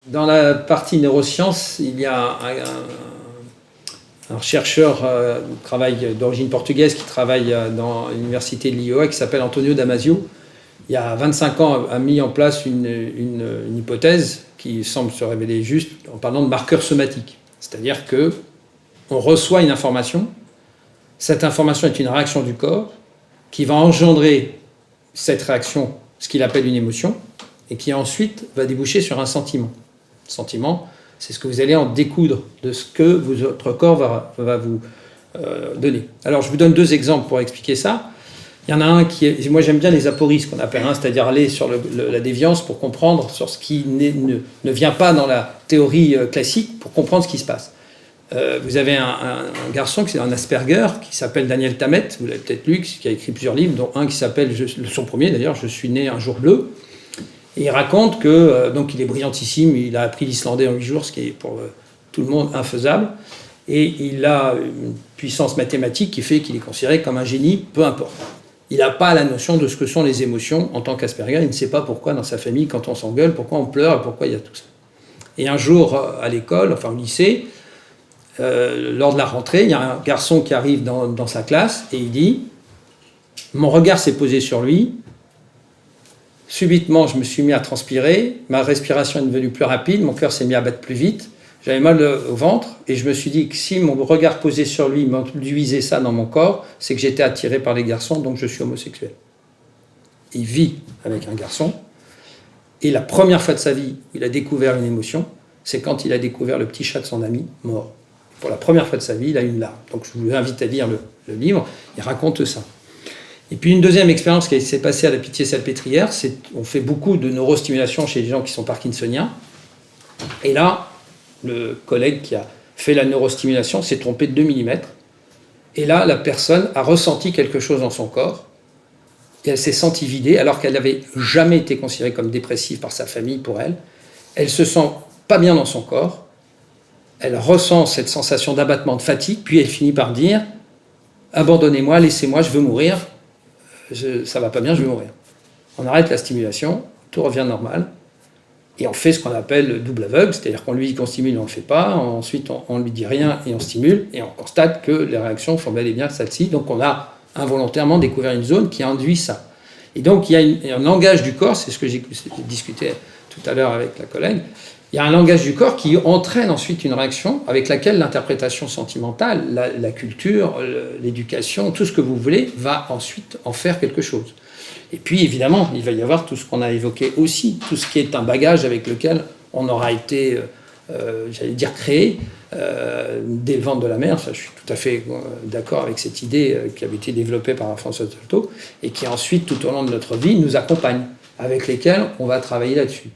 Dans la partie neurosciences, il y a un chercheur d'origine portugaise qui travaille dans l'université de l'IOA qui s'appelle Antonio Damasio. Il y a 25 ans, a mis en place une hypothèse qui semble se révéler juste en parlant de marqueurs somatiques. C'est-à-dire qu'on reçoit une information, cette information est une réaction du corps qui va engendrer cette réaction, ce qu'il appelle une émotion, et qui ensuite va déboucher sur un sentiment. Le sentiment, c'est ce que vous allez en découdre de ce que votre corps va vous donner. Alors, je vous donne 2 exemples pour expliquer ça. Il y en a un qui est... Moi, j'aime bien les apories, ce qu'on appelle, c'est-à-dire aller sur la déviance pour comprendre sur ce qui ne vient pas dans la théorie classique, pour comprendre ce qui se passe. Vous avez un garçon qui est un Asperger, qui s'appelle Daniel Tammet, vous l'avez peut-être lu, qui a écrit plusieurs livres, dont un qui s'appelle, son premier d'ailleurs, « Je suis né un jour bleu ». Et il raconte que, donc il est brillantissime, il a appris l'islandais en 8 jours, ce qui est pour tout le monde infaisable, et il a une puissance mathématique qui fait qu'il est considéré comme un génie, peu importe. Il n'a pas la notion de ce que sont les émotions en tant qu'Asperger, il ne sait pas pourquoi dans sa famille, quand on s'engueule, pourquoi on pleure et pourquoi il y a tout ça. Et un jour, à l'école, enfin au lycée, lors de la rentrée, il y a un garçon qui arrive dans sa classe et il dit « Mon regard s'est posé sur lui, subitement je me suis mis à transpirer, ma respiration est devenue plus rapide, mon cœur s'est mis à battre plus vite, j'avais mal au ventre et je me suis dit que si mon regard posé sur lui m'induisait ça dans mon corps, c'est que j'étais attiré par les garçons, donc je suis homosexuel. » Il vit avec un garçon et la première fois de sa vie où il a découvert une émotion, c'est quand il a découvert le petit chat de son ami mort. Pour la première fois de sa vie, il a une larme. Donc je vous invite à lire le livre, il raconte ça. Et puis une deuxième expérience qui s'est passée à la Pitié-Salpêtrière, c'est on fait beaucoup de neurostimulation chez les gens qui sont parkinsoniens. Et là, le collègue qui a fait la neurostimulation s'est trompé de 2 mm. Et là, la personne a ressenti quelque chose dans son corps. Et elle s'est sentie vidée, alors qu'elle n'avait jamais été considérée comme dépressive par sa famille, pour elle. Elle se sent pas bien dans son corps. Elle ressent cette sensation d'abattement, de fatigue, puis elle finit par dire « Abandonnez-moi, laissez-moi, je veux mourir, ça va pas bien, je veux mourir ». On arrête la stimulation, tout revient normal, et on fait ce qu'on appelle le double aveugle, c'est-à-dire qu'on lui dit qu'on stimule, on ne le fait pas, ensuite on ne lui dit rien et on stimule, et on constate que les réactions font bel et bien celle-ci, donc on a involontairement découvert une zone qui induit ça. Et donc il y a un langage du corps, c'est ce que j'ai discuté tout à l'heure avec la collègue, il y a un langage du corps qui entraîne ensuite une réaction avec laquelle l'interprétation sentimentale, la culture, l'éducation, tout ce que vous voulez, va ensuite en faire quelque chose. Et puis évidemment, il va y avoir tout ce qu'on a évoqué aussi, tout ce qui est un bagage avec lequel on aura été, j'allais dire, créé dès le ventre de la mère. Ça, je suis tout à fait d'accord avec cette idée qui avait été développée par François Dolto et qui ensuite, tout au long de notre vie, nous accompagne, avec lesquels on va travailler là-dessus.